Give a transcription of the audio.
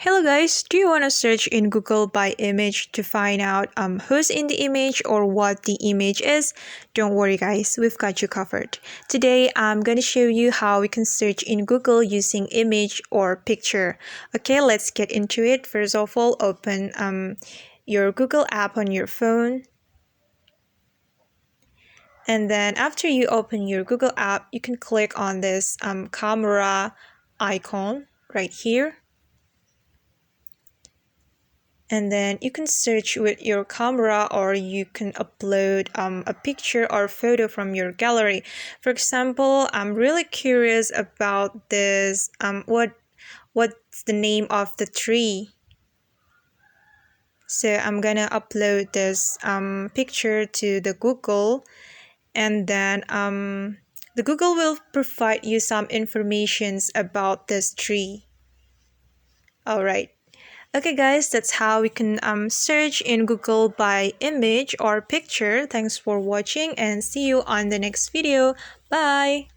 Hello guys, do you want to search in Google by image to find out who's in the image or what the image is? Don't worry guys, we've got you covered. Today I'm going to show you how we can search in Google using image or picture. Okay, let's get into it. First of all, open your Google app on your phone. And then after you open your Google app, you can click on this camera icon right here. And then you can search with your camera, or you can upload a picture or photo from your gallery. For example, I'm really curious about this. What's the name of the tree? So I'm gonna upload this picture to the Google, and then the Google will provide you some informations about this tree. All right. Okay guys, that's how we can search in Google by image or picture. Thanks for watching and see you on the next video. Bye!